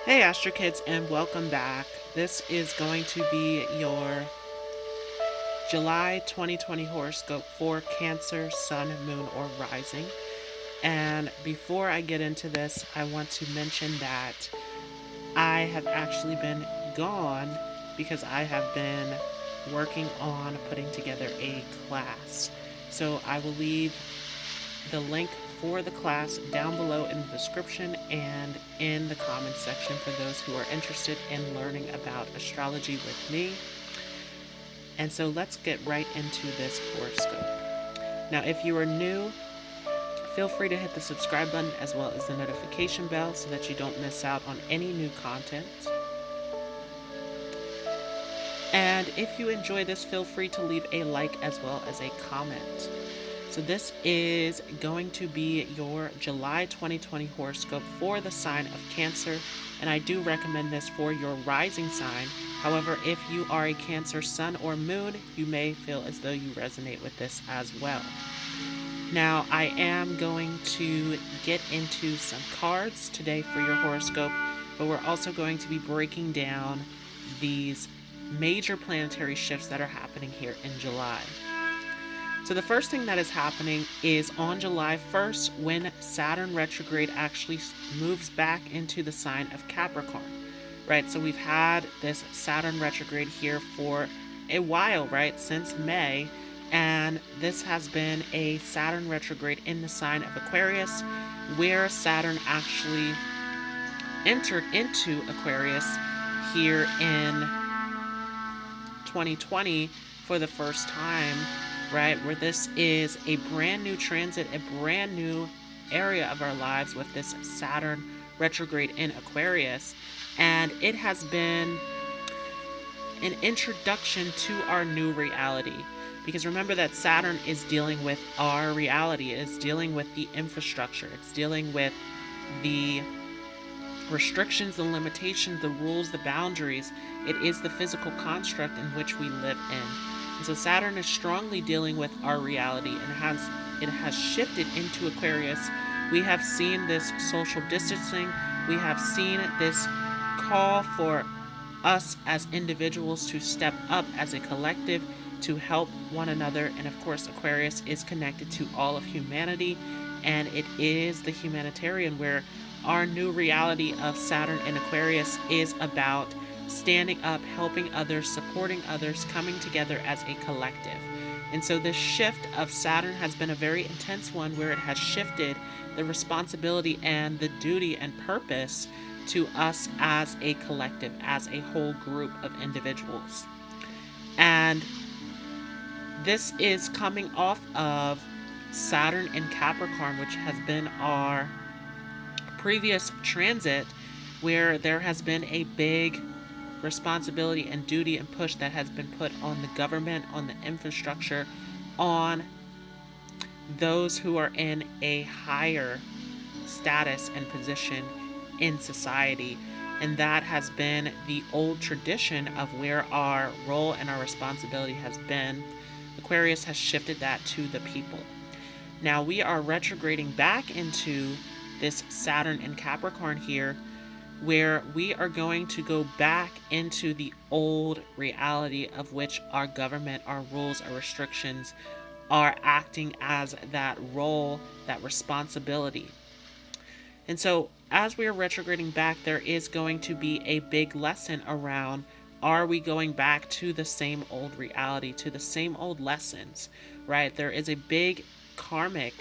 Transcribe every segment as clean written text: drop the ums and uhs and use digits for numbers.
Hey Astro Kids, and welcome back. This is going to be your July 2020 horoscope for Cancer, Sun, Moon, or Rising. And before I get into this, I want to mention that I have actually been gone because I have been working on putting together a class. So I will leave the link for the class down below in the description and in the comments section for those who are interested in learning about astrology with me. And so let's get right into this horoscope. Now, if you are new, feel free to hit the subscribe button as well as the notification bell so that you don't miss out on any new content. And if you enjoy this, feel free to leave a like as well as a comment. So this is going to be your July 2020 horoscope for the sign of Cancer, and I do recommend this for your rising sign. However, if you are a Cancer sun or moon, you may feel as though you resonate with this as well. Now, I am going to get into some cards today for your horoscope, but we're also going to be breaking down these major planetary shifts that are happening here in July. So the first thing that is happening is on July 1st when Saturn retrograde actually moves back into the sign of Capricorn, right? So we've had this Saturn retrograde here for a while, right? Since May. And this has been a Saturn retrograde in the sign of Aquarius, where Saturn actually entered into Aquarius here in 2020 for the first time, right? Where this is a brand new transit, a brand new area of our lives with this Saturn retrograde in Aquarius. And it has been an introduction to our new reality. Because remember that Saturn is dealing with our reality, it's dealing with the infrastructure, it's dealing with the restrictions, the limitations, the rules, the boundaries. It is the physical construct in which we live in. And so Saturn is strongly dealing with our reality and it has shifted into Aquarius. We have seen this social distancing. We have seen this call for us as individuals to step up as a collective to help one another. And of course, Aquarius is connected to all of humanity, and it is the humanitarian, where our new reality of Saturn in Aquarius is about standing up, helping others, supporting others, coming together as a collective. And so this shift of Saturn has been a very intense one, where it has shifted the responsibility and the duty and purpose to us as a collective, as a whole group of individuals. And this is coming off of Saturn in Capricorn, which has been our previous transit, where there has been a big responsibility and duty and push that has been put on the government, on the infrastructure, on those who are in a higher status and position in society. And that has been the old tradition of where our role and our responsibility has been. Aquarius has shifted that to the people. Now we are retrograding back into this Saturn in Capricorn here, where we are going to go back into the old reality of which our government, our rules, our restrictions are acting as that role, that responsibility. And so as we are retrograding back, there is going to be a big lesson around, are we going back to the same old reality, to the same old lessons, right? There is a big karmic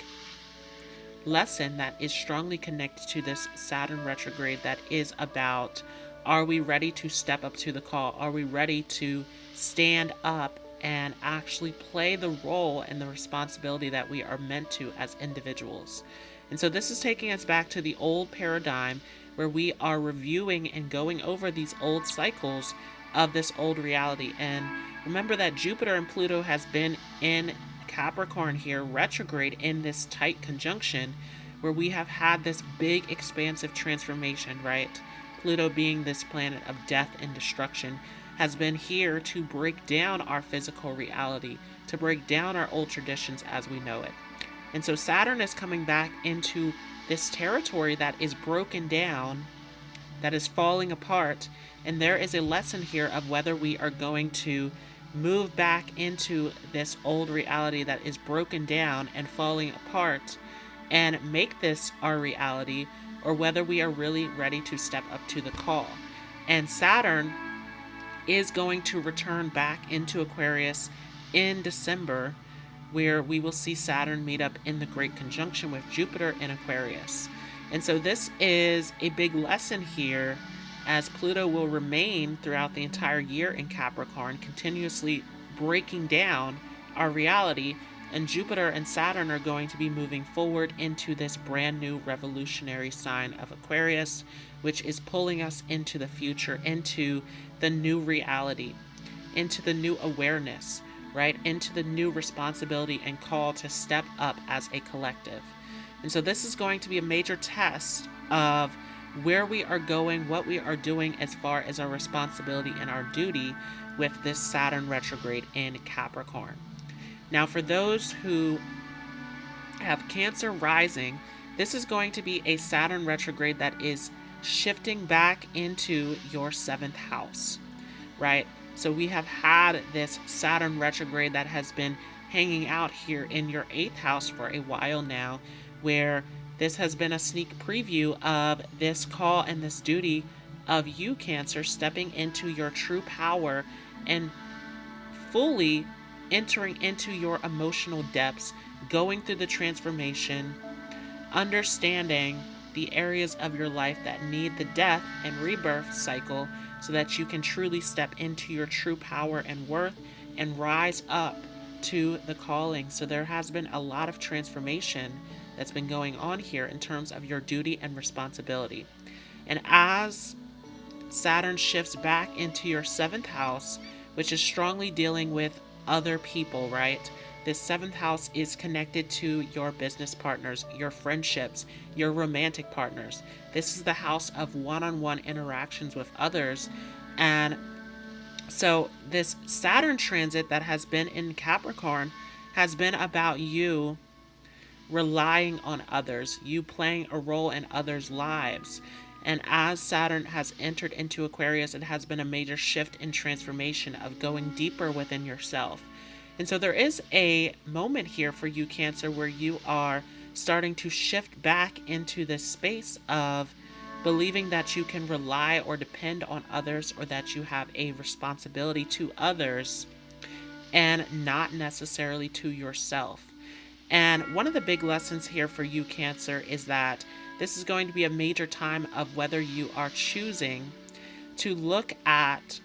lesson that is strongly connected to this Saturn retrograde that is about, are we ready to step up to the call? Are we ready to stand up and actually play the role and the responsibility that we are meant to as individuals? And so this is taking us back to the old paradigm, where we are reviewing and going over these old cycles of this old reality. And remember that Jupiter and Pluto has been in Capricorn here, retrograde, in this tight conjunction, where we have had this big expansive transformation, right? Pluto, being this planet of death and destruction, has been here to break down our physical reality, to break down our old traditions as we know it. And so Saturn is coming back into this territory that is broken down that is falling apart. And there is a lesson here of whether we are going to move back into this old reality that is broken down and falling apart and make this our reality, or whether we are really ready to step up to the call. And Saturn is going to return back into Aquarius in December, where we will see Saturn meet up in the Great Conjunction with Jupiter in Aquarius. And so this is a big lesson here, as Pluto will remain throughout the entire year in Capricorn, continuously breaking down our reality, and Jupiter and Saturn are going to be moving forward into this brand new revolutionary sign of Aquarius, which is pulling us into the future, into the new reality, into the new awareness, right? Into the new responsibility and call to step up as a collective. And so this is going to be a major test of where we are going, what we are doing as far as our responsibility and our duty with this Saturn retrograde in Capricorn. Now, for those who have Cancer rising, this is going to be a Saturn retrograde that is shifting back into your 7th house, right? So we have had this Saturn retrograde that has been hanging out here in your 8th house for a while now, where this has been a sneak preview of this call and this duty of you, Cancer, stepping into your true power and fully entering into your emotional depths, going through the transformation, understanding the areas of your life that need the death and rebirth cycle so that you can truly step into your true power and worth and rise up to the calling. So there has been a lot of transformation that's been going on here in terms of your duty and responsibility. And as Saturn shifts back into your 7th house, which is strongly dealing with other people, right? This 7th house is connected to your business partners, your friendships, your romantic partners. This is the house of one-on-one interactions with others. And so this Saturn transit that has been in Capricorn has been about you relying on others, you playing a role in others' lives. And as Saturn has entered into Aquarius, it has been a major shift in transformation of going deeper within yourself. And so there is a moment here for you, Cancer, where you are starting to shift back into this space of believing that you can rely or depend on others, or that you have a responsibility to others and not necessarily to yourself. And one of the big lessons here for you, Cancer, is that this is going to be a major time of whether you are choosing to look at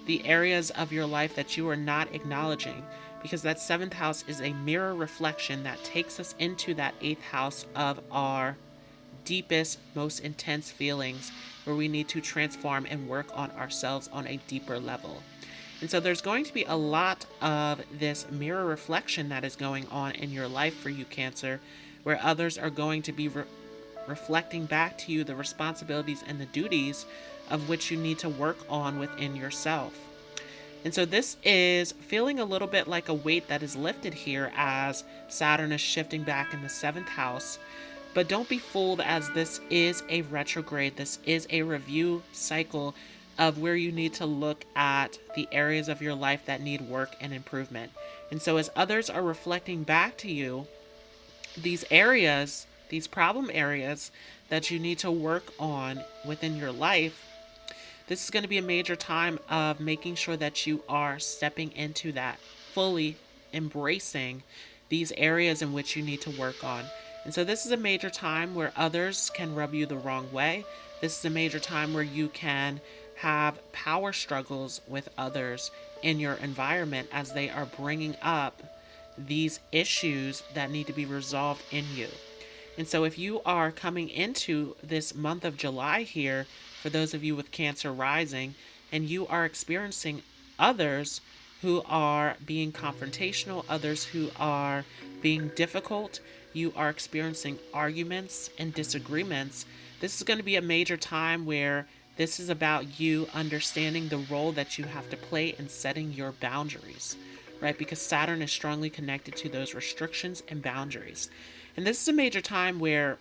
the areas of your life that you are not acknowledging, because that 7th house is a mirror reflection that takes us into that 8th house of our deepest, most intense feelings, where we need to transform and work on ourselves on a deeper level. And so there's going to be a lot of this mirror reflection that is going on in your life for you, Cancer, where others are going to be reflecting back to you the responsibilities and the duties of which you need to work on within yourself. And so this is feeling a little bit like a weight that is lifted here as Saturn is shifting back in the 7th house. But don't be fooled, as this is a retrograde. This is a review cycle of where you need to look at the areas of your life that need work and improvement. And so as others are reflecting back to you these areas, these problem areas that you need to work on within your life, this is going to be a major time of making sure that you are stepping into that, fully embracing these areas in which you need to work on. And so this is a major time where others can rub you the wrong way. This is a major time where you can have power struggles with others in your environment as they are bringing up these issues that need to be resolved in you. And so if you are coming into this month of July here, for those of you with Cancer rising, and you are experiencing others who are being confrontational, others who are being difficult, you are experiencing arguments and disagreements, this is going to be a major time where this is about you understanding the role that you have to play in setting your boundaries, right? Because Saturn is strongly connected to those restrictions and boundaries. And this is a major time where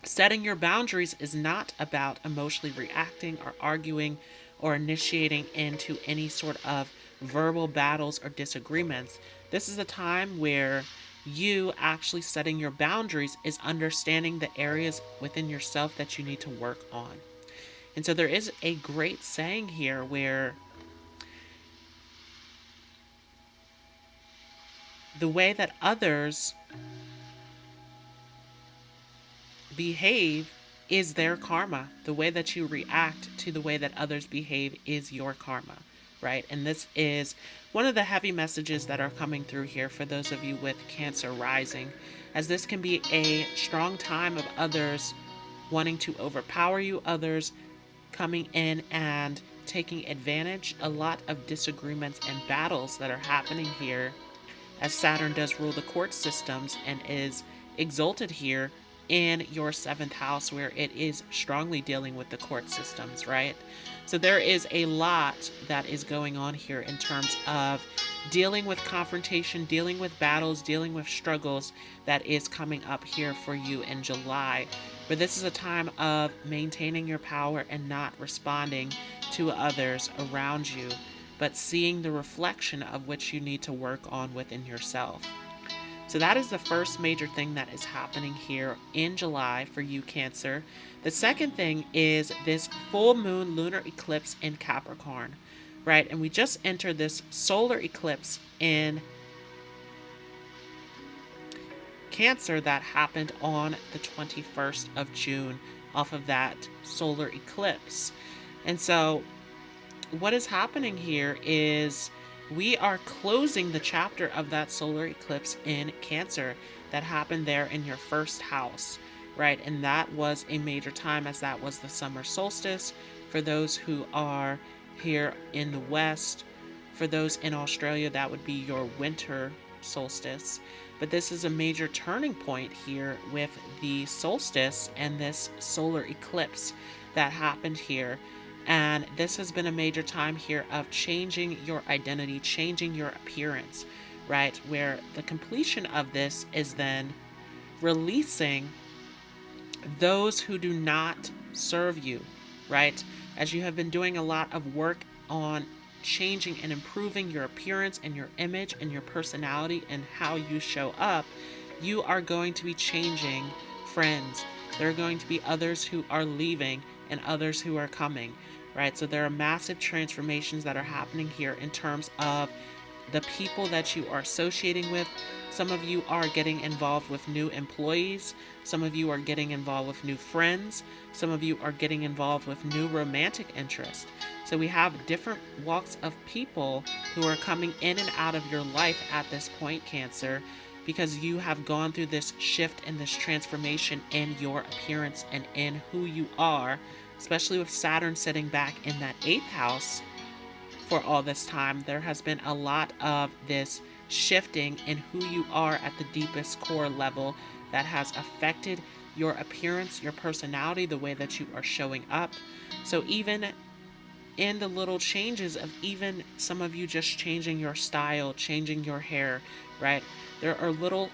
Setting your boundaries is not about emotionally reacting or arguing or initiating into any sort of verbal battles or disagreements. This is a time where you actually setting your boundaries is understanding the areas within yourself that you need to work on. And so there is a great saying here where the way that others behave is their karma. The way that you react to the way that others behave is your karma, right? And this is one of the heavy messages that are coming through here for those of you with Cancer rising, as this can be a strong time of others wanting to overpower you, others coming in and taking advantage, a lot of disagreements and battles that are happening here as Saturn does rule the court systems and is exalted here in your seventh house, where it is strongly dealing with the court systems, right? So there is a lot that is going on here in terms of dealing with confrontation, dealing with battles, dealing with struggles that is coming up here for you in July. But this is a time of maintaining your power and not responding to others around you, but seeing the reflection of which you need to work on within yourself. So that is the first major thing that is happening here in July for you, Cancer. The second thing is this full moon lunar eclipse in Capricorn, right? And we just entered this solar eclipse in Cancer that happened on the 21st of June off of that solar eclipse. And so what is happening here is we are closing the chapter of that solar eclipse in Cancer that happened there in your first house, right? And that was a major time, as that was the summer solstice for those who are here in the West. For those in Australia, that would be your winter solstice. But this is a major turning point here with the solstice and this solar eclipse that happened here. And this has been a major time here of changing your identity, changing your appearance, right? Where the completion of this is then releasing those who do not serve you, right? As you have been doing a lot of work on changing and improving your appearance and your image and your personality and how you show up, you are going to be changing friends. There are going to be others who are leaving and others who are coming, right? So there are massive transformations that are happening here in terms of the people that you are associating with. Some of you are getting involved with new employees. Some of you are getting involved with new friends. Some of you are getting involved with new romantic interest. So we have different walks of people who are coming in and out of your life at this point, Cancer, because you have gone through this shift and this transformation in your appearance and in who you are, especially with Saturn sitting back in that 8th house for all this time. There has been a lot of this shifting in who you are at the deepest core level that has affected your appearance, your personality, the way that you are showing up. So even in the little changes of even some of you just changing your style, changing your hair, right? There are little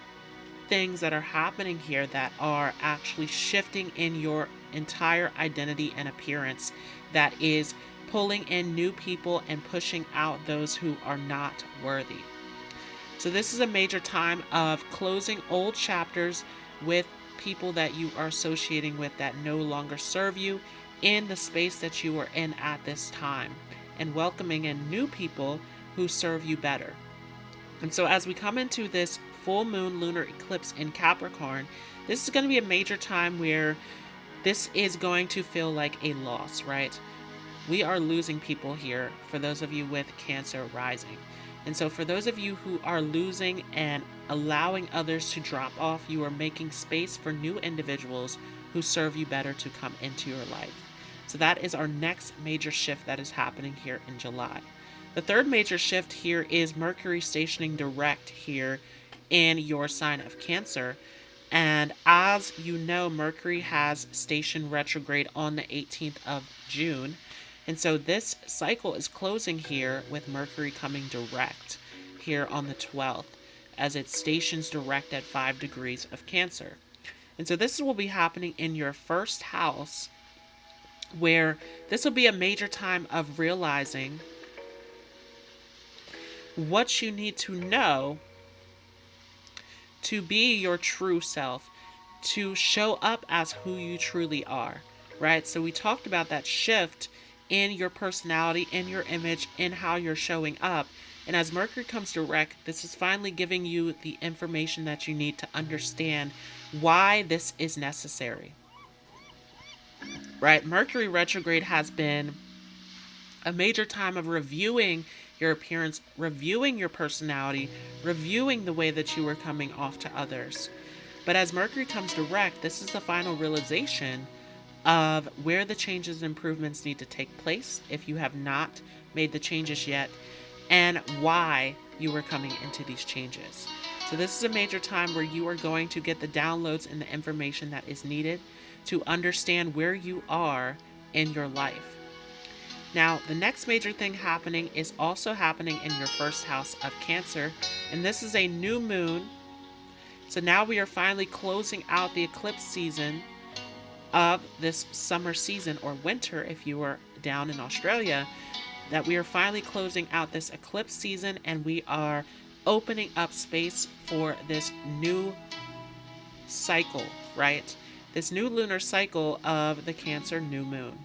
things that are happening here that are actually shifting in your entire identity and appearance that is pulling in new people and pushing out those who are not worthy. So this is a major time of closing old chapters with people that you are associating with that no longer serve you in the space that you are in at this time, and welcoming in new people who serve you better. And so as we come into this full moon lunar eclipse in Capricorn, this is going to be a major time where this is going to feel like a loss, right? We are losing people here for those of you with Cancer rising. And so for those of you who are losing and allowing others to drop off, you are making space for new individuals who serve you better to come into your life. So that is our next major shift that is happening here in July. The third major shift here is Mercury stationing direct here in your sign of Cancer. And as you know, Mercury has stationed retrograde on the 18th of June. And so this cycle is closing here with Mercury coming direct here on the 12th, as it stations direct at 5 degrees of Cancer. And so this will be happening in your first house, where this will be a major time of realizing what you need to know to be your true self, to show up as who you truly are, right? So we talked about that shift in your personality, in your image, in how you're showing up. And as Mercury comes direct, this is finally giving you the information that you need to understand why this is necessary, right? Mercury retrograde has been a major time of reviewing your appearance, reviewing your personality, reviewing the way that you are coming off to others. But as Mercury comes direct, this is the final realization of where the changes and improvements need to take place if you have not made the changes yet, and why you are coming into these changes. So this is a major time where you are going to get the downloads and the information that is needed to understand where you are in your life. Now, the next major thing happening is also happening in your first house of Cancer, and this is a new moon. So now we are finally closing out the eclipse season of this summer season, or winter if you are down in Australia, that we are finally closing out this eclipse season, and we are opening up space for this new cycle, right? This new lunar cycle of the Cancer new moon.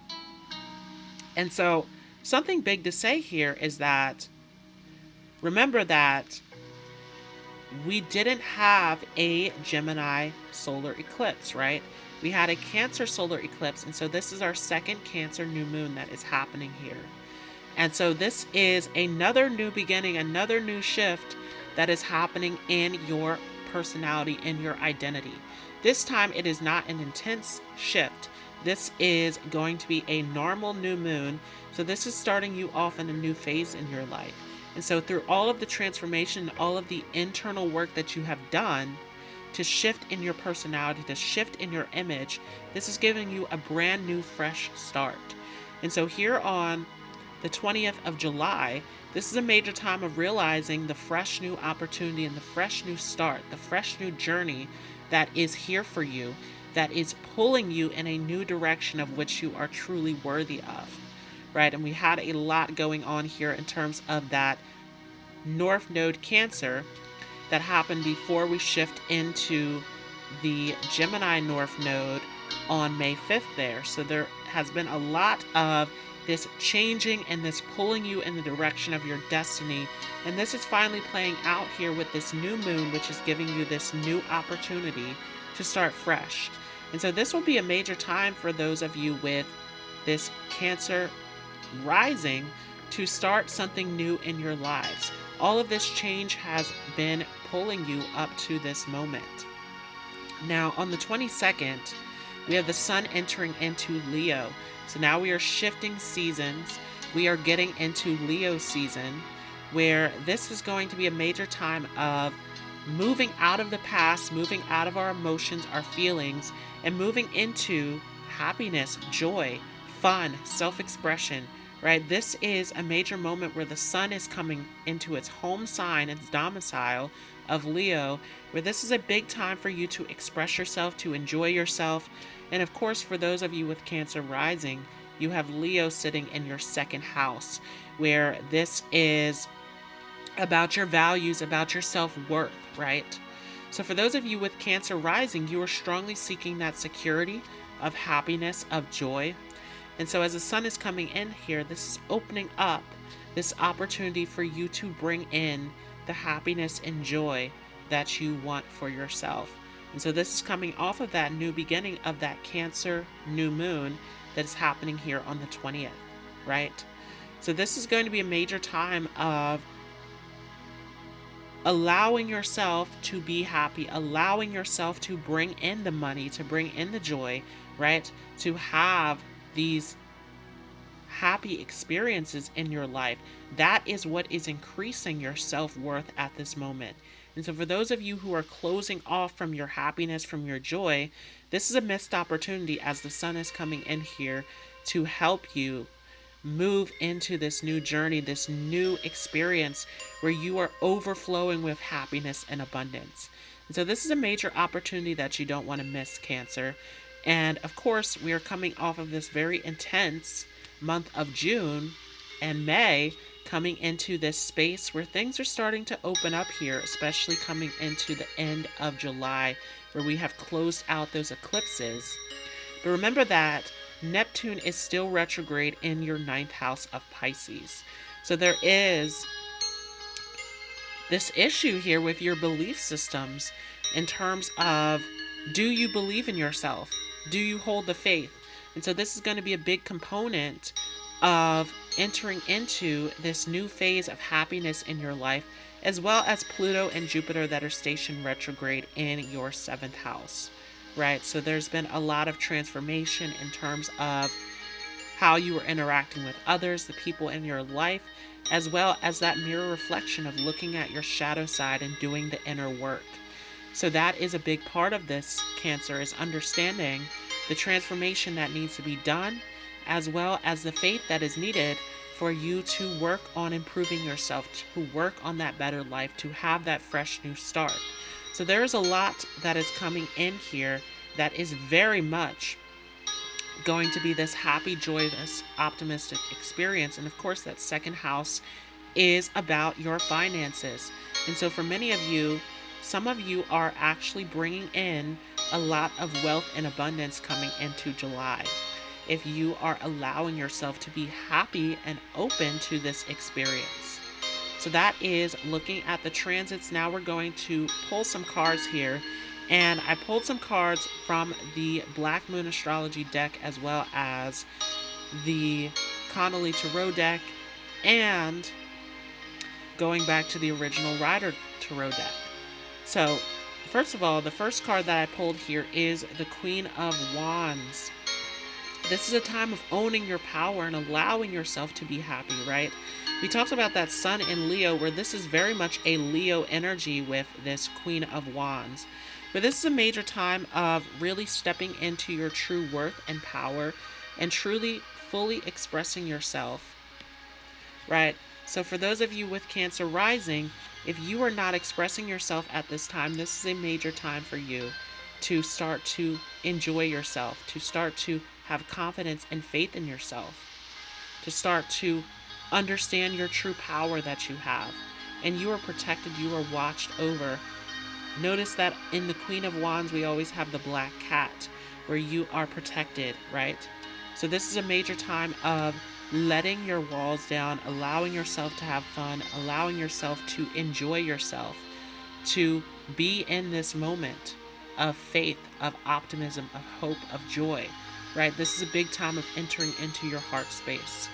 And so something big to say here is that, remember that we didn't have a Gemini solar eclipse, right? We had a Cancer solar eclipse, and so this is our second Cancer new moon that is happening here. And so this is another new beginning, another new shift that is happening in your personality, in your identity. This time it is not an intense shift. This is going to be a normal new moon. So this is starting you off in a new phase in your life. And so through all of the transformation, all of the internal work that you have done to shift in your personality, to shift in your image, this is giving you a brand new, fresh start. And so here on the 20th of July, this is a major time of realizing the fresh new opportunity and the fresh new start, the fresh new journey that is here for you, that is pulling you in a new direction of which you are truly worthy of, right? And we had a lot going on here in terms of that North Node Cancer that happened before we shift into the Gemini North Node on May 5th there. So there has been a lot of this changing and this pulling you in the direction of your destiny. And this is finally playing out here with this new moon, which is giving you this new opportunity to start fresh. And so this will be a major time for those of you with this Cancer rising to start something new in your lives. All of this change has been pulling you up to this moment. Now, on the 22nd, we have the Sun entering into Leo. So now we are shifting seasons. We are getting into Leo season, where this is going to be a major time of moving out of the past, moving out of our emotions, our feelings, and moving into happiness, joy, fun, self-expression, right? This is a major moment where the Sun is coming into its home sign, its domicile of Leo, where this is a big time for you to express yourself, to enjoy yourself. And of course, for those of you with Cancer rising, you have Leo sitting in your second house, where this is about your values, about your self-worth, right? So for those of you with Cancer rising, you are strongly seeking that security of happiness, of joy. And so as the Sun is coming in here, this is opening up this opportunity for you to bring in the happiness and joy that you want for yourself. And so this is coming off of that new beginning of that Cancer new moon that is happening here on the 20th, right? So this is going to be a major time of allowing yourself to be happy, allowing yourself to bring in the money, to bring in the joy, right? To have these happy experiences in your life. That is what is increasing your self-worth at this moment. And so for those of you who are closing off from your happiness, from your joy, this is a missed opportunity as the Sun is coming in here to help you move into this new journey, this new experience where you are overflowing with happiness and abundance. And so this is a major opportunity that you don't want to miss, Cancer. And of course, we are coming off of this very intense month of June and May, coming into this space where things are starting to open up here, especially coming into the end of July, where we have closed out those eclipses. But remember that Neptune is still retrograde in your 9th house of Pisces. So there is this issue here with your belief systems in terms of, do you believe in yourself? Do you hold the faith? And so this is going to be a big component of entering into this new phase of happiness in your life, as well as Pluto and Jupiter that are stationed retrograde in your 7th house, right? So there's been a lot of transformation in terms of how you are interacting with others, the people in your life, as well as that mirror reflection of looking at your shadow side and doing the inner work. So that is a big part of this, Cancer, is understanding the transformation that needs to be done, as well as the faith that is needed for you to work on improving yourself, to work on that better life, to have that fresh new start. So there is a lot that is coming in here that is very much going to be this happy, joyous, optimistic experience. And of course, that 2nd house is about your finances. And so for many of you, some of you are actually bringing in a lot of wealth and abundance coming into July, if you are allowing yourself to be happy and open to this experience. So that is looking at the transits. Now we're going to pull some cards here. And I pulled some cards from the Black Moon Astrology deck, as well as the Connolly Tarot deck, and going back to the original Rider Tarot deck. So, first of all, the first card that I pulled here is the Queen of Wands. This is a time of owning your power and allowing yourself to be happy, right? We talked about that Sun in Leo, where this is very much a Leo energy with this Queen of Wands. But this is a major time of really stepping into your true worth and power and truly, fully expressing yourself, right? So for those of you with Cancer rising, if you are not expressing yourself at this time, this is a major time for you to start to enjoy yourself, to start to have confidence and faith in yourself, to start to understand your true power that you have. And you are protected, you are watched over. Notice that in the Queen of Wands, we always have the black cat, where you are protected, right? So this is a major time of letting your walls down, allowing yourself to have fun, allowing yourself to enjoy yourself, to be in this moment of faith, of optimism, of hope, of joy, right? This is a big time of entering into your heart space.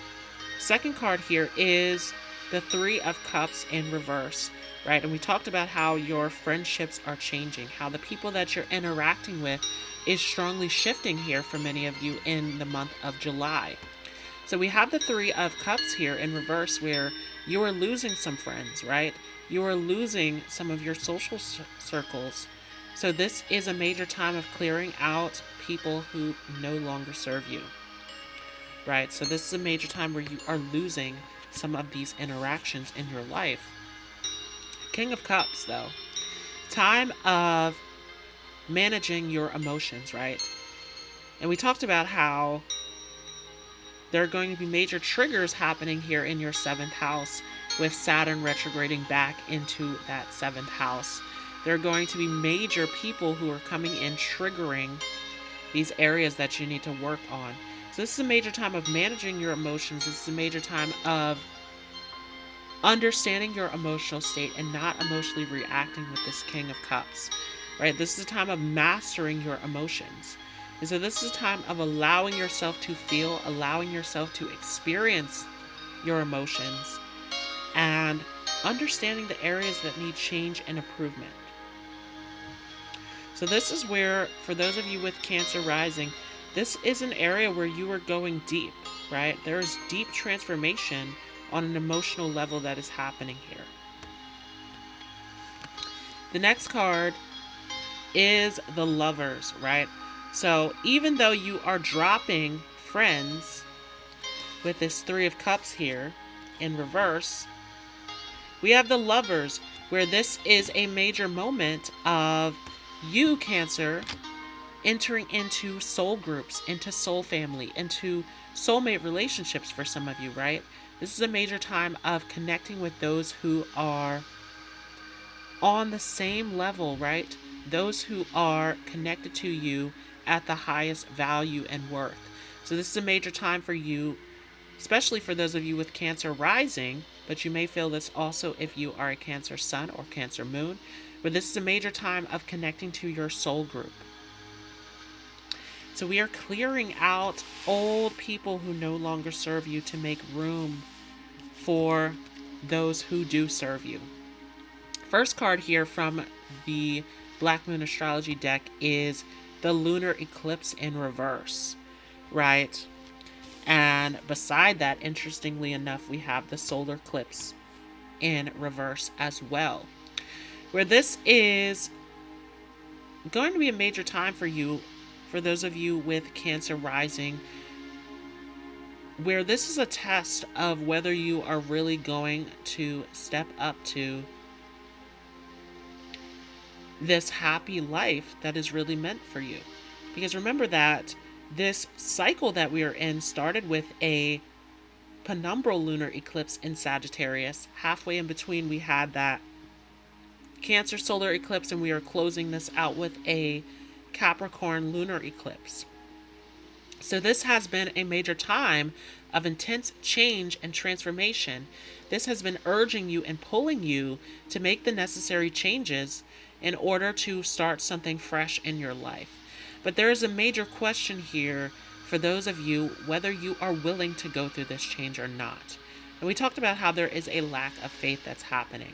Second card here is the Three of Cups in reverse, right? And we talked about how your friendships are changing, how the people that you're interacting with is strongly shifting here for many of you in the month of July. So we have the Three of Cups here in reverse, where you are losing some friends, right? You are losing some of your social circles. So this is a major time of clearing out people who no longer serve you, right? So this is a major time where you are losing some of these interactions in your life. King of Cups, though. Time of managing your emotions, right? And we talked about how there are going to be major triggers happening here in your 7th house, with Saturn retrograding back into that 7th house. There are going to be major people who are coming in triggering these areas that you need to work on. So this is a major time of managing your emotions. This is a major time of understanding your emotional state and not emotionally reacting with this King of Cups, right? This is a time of mastering your emotions. And so this is a time of allowing yourself to feel, allowing yourself to experience your emotions, and understanding the areas that need change and improvement. So this is where, for those of you with Cancer rising, this is an area where you are going deep, right? There is deep transformation on an emotional level that is happening here. The next card is the Lovers, right? So even though you are dropping friends with this Three of Cups here in reverse, we have the Lovers where this is a major moment of you, Cancer, entering into soul groups, into soul family, into soulmate relationships for some of you, right? This is a major time of connecting with those who are on the same level, right? Those who are connected to you at the highest value and worth. So this is a major time for you, especially for those of you with Cancer rising, but you may feel this also if you are a Cancer sun or Cancer moon, but this is a major time of connecting to your soul group. So we are clearing out old people who no longer serve you to make room for those who do serve you. First card here from the Black Moon Astrology deck is the lunar eclipse in reverse, right? And beside that, interestingly enough, we have the solar eclipse in reverse as well, where this is going to be a major time for you, for those of you with Cancer rising, where this is a test of whether you are really going to step up to this happy life that is really meant for you. Because remember that this cycle that we are in started with a penumbral lunar eclipse in Sagittarius. Halfway in between, we had that Cancer solar eclipse, and we are closing this out with a Capricorn lunar eclipse. So this has been a major time of intense change and transformation. This has been urging you and pulling you to make the necessary changes in order to start something fresh in your life. But there is a major question here for those of you, whether you are willing to go through this change or not. And we talked about how there is a lack of faith that's happening.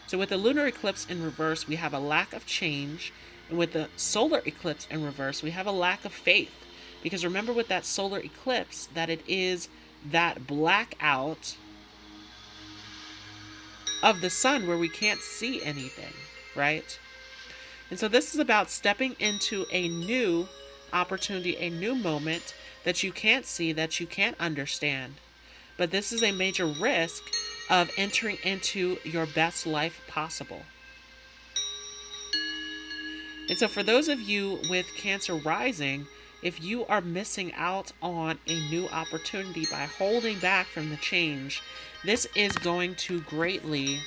So with the lunar eclipse in reverse, we have a lack of change. And with the solar eclipse in reverse, we have a lack of faith. Because remember with that solar eclipse that it is that blackout of the sun where we can't see anything, right? And so this is about stepping into a new opportunity, a new moment that you can't see, that you can't understand. But this is a major risk of entering into your best life possible. And so for those of you with Cancer rising, if you are missing out on a new opportunity by holding back from the change, this is going to greatly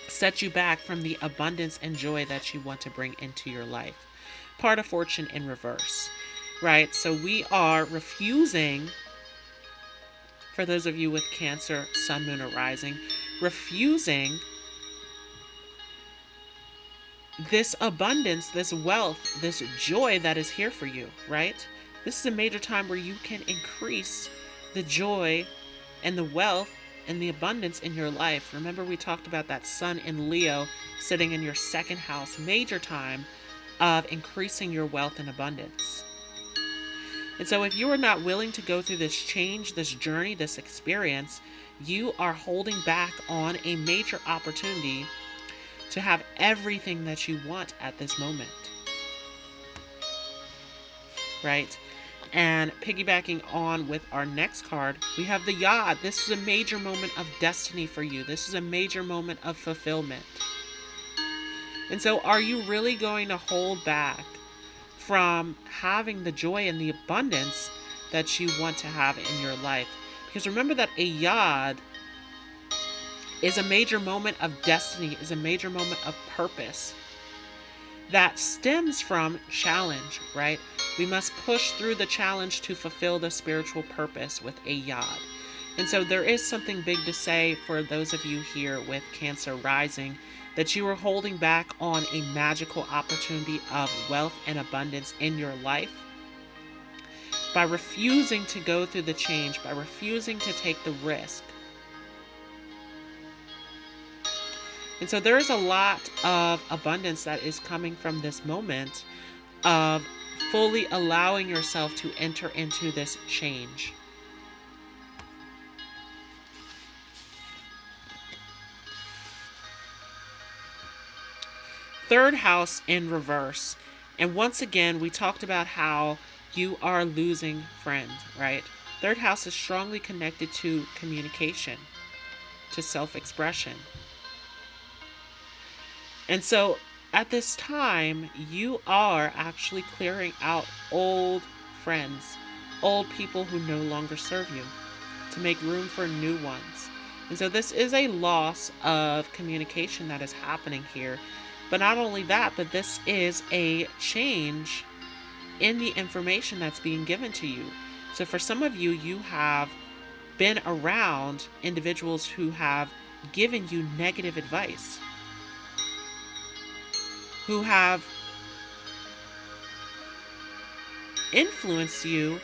set you back from the abundance and joy that you want to bring into your life. Part of fortune in reverse, right? So we are refusing, for those of you with Cancer, sun, moon, or rising, refusing this abundance, this wealth, this joy that is here for you, right? This is a major time where you can increase the joy and the wealth and the abundance in your life. Remember, we talked about that sun in Leo sitting in your second house, major time of increasing your wealth and abundance. And so if you are not willing to go through this change, this journey, this experience, you are holding back on a major opportunity to have everything that you want at this moment, right? And piggybacking on with our next card, we have the Yod. This is a major moment of destiny for you. This is a major moment of fulfillment. And so are you really going to hold back from having the joy and the abundance that you want to have in your life? Because remember that a Yod is a major moment of destiny, is a major moment of purpose that stems from challenge, right? We must push through the challenge to fulfill the spiritual purpose with a Yod. And so there is something big to say for those of you here with Cancer rising, that you are holding back on a magical opportunity of wealth and abundance in your life by refusing to go through the change, by refusing to take the risk. And so there is a lot of abundance that is coming from this moment of fully allowing yourself to enter into this change. Third house in reverse. And once again, we talked about how you are losing friends, right? Third house is strongly connected to communication, to self-expression. And so at this time, you are actually clearing out old friends, old people who no longer serve you, to make room for new ones. And so this is a loss of communication that is happening here. But not only that, but this is a change in the information that's being given to you. So for some of you, you have been around individuals who have given you negative advice, who have influenced you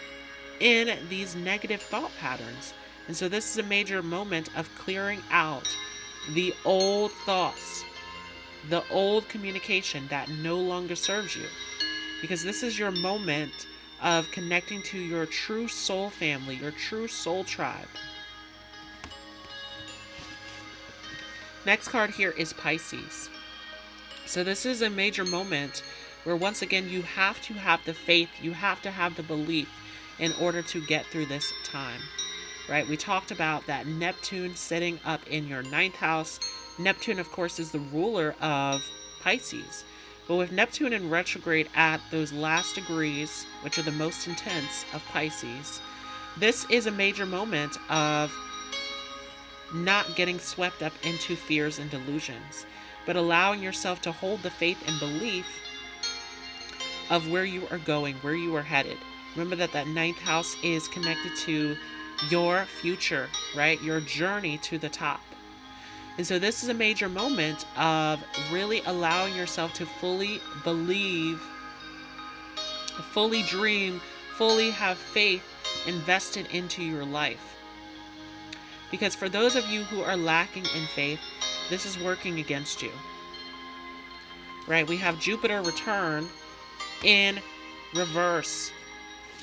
in these negative thought patterns. And so this is a major moment of clearing out the old thoughts, the old communication that no longer serves you. Because this is your moment of connecting to your true soul family, your true soul tribe. Next card here is Pisces. So this is a major moment where once again you have to have the faith, you have to have the belief in order to get through this time, right? We talked about that Neptune sitting up in your 9th house. Neptune, of course, is the ruler of Pisces. But with Neptune in retrograde at those last degrees, which are the most intense of Pisces, this is a major moment of not getting swept up into fears and delusions, but allowing yourself to hold the faith and belief of where you are going, where you are headed. Remember that 9th house is connected to your future, right? Your journey to the top. And so this is a major moment of really allowing yourself to fully believe, fully dream, fully have faith invested into your life. Because for those of you who are lacking in faith, this is working against you, right? We have Jupiter return in reverse.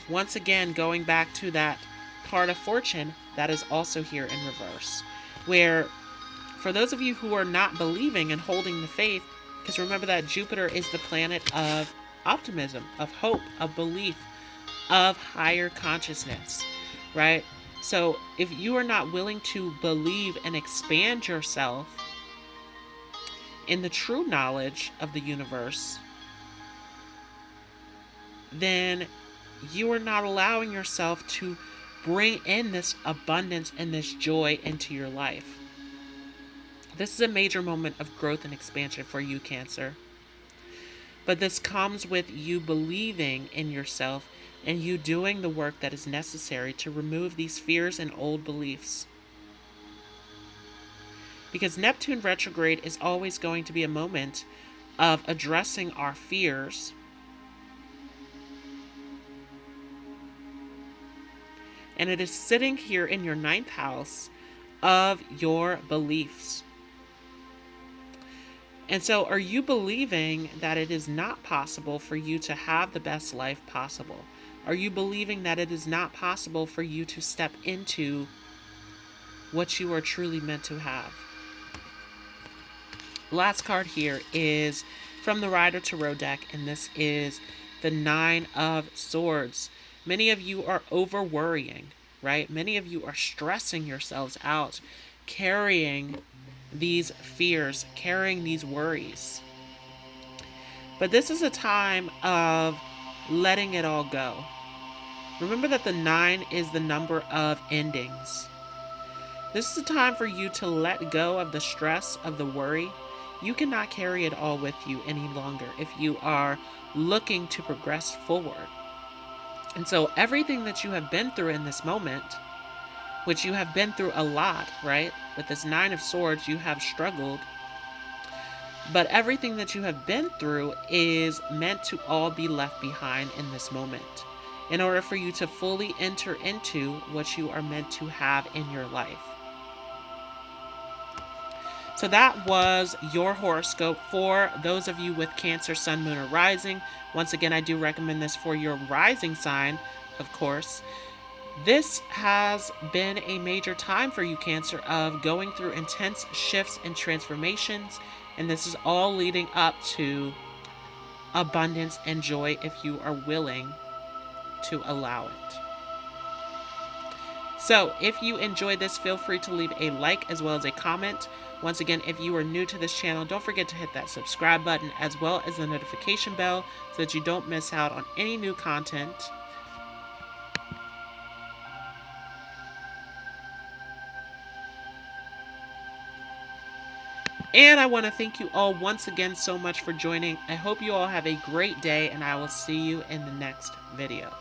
Once again, going back to that part of fortune that is also here in reverse, where for those of you who are not believing and holding the faith, because remember that Jupiter is the planet of optimism, of hope, of belief, of higher consciousness, right? So if you are not willing to believe and expand yourself in the true knowledge of the universe, then you are not allowing yourself to bring in this abundance and this joy into your life. This is a major moment of growth and expansion for you, Cancer. But this comes with you believing in yourself and you doing the work that is necessary to remove these fears and old beliefs. Because Neptune retrograde is always going to be a moment of addressing our fears, and it is sitting here in your 9th house of your beliefs. And so are you believing that it is not possible for you to have the best life possible? Are you believing that it is not possible for you to step into what you are truly meant to have? Last card here is from the Rider Tarot deck, and this is the 9 of Swords. Many of you are over worrying, right? Many of you are stressing yourselves out, carrying these fears, carrying these worries. But this is a time of letting it all go. Remember that the 9 is the number of endings. This is a time for you to let go of the stress, of the worry. You cannot carry it all with you any longer if you are looking to progress forward. And so everything that you have been through in this moment, which you have been through a lot, right? With this 9 of Swords, you have struggled. But everything that you have been through is meant to all be left behind in this moment, in order for you to fully enter into what you are meant to have in your life. So that was your horoscope for those of you with Cancer, Sun, Moon, or Rising. Once again, I do recommend this for your rising sign, of course. This has been a major time for you, Cancer, of going through intense shifts and transformations, and this is all leading up to abundance and joy if you are willing to allow it. So if you enjoyed this, feel free to leave a like as well as a comment. Once again, if you are new to this channel, don't forget to hit that subscribe button as well as the notification bell so that you don't miss out on any new content. And I want to thank you all once again so much for joining. I hope you all have a great day, and I will see you in the next video.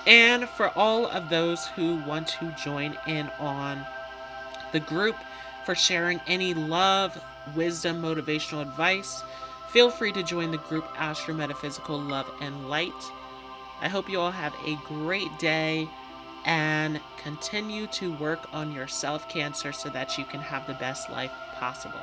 And for all of those who want to join in on the group for sharing any love, wisdom, motivational advice, feel free to join the group Astro Metaphysical Love and Light. I hope you all have a great day and continue to work on yourself, Cancer, so that you can have the best life possible.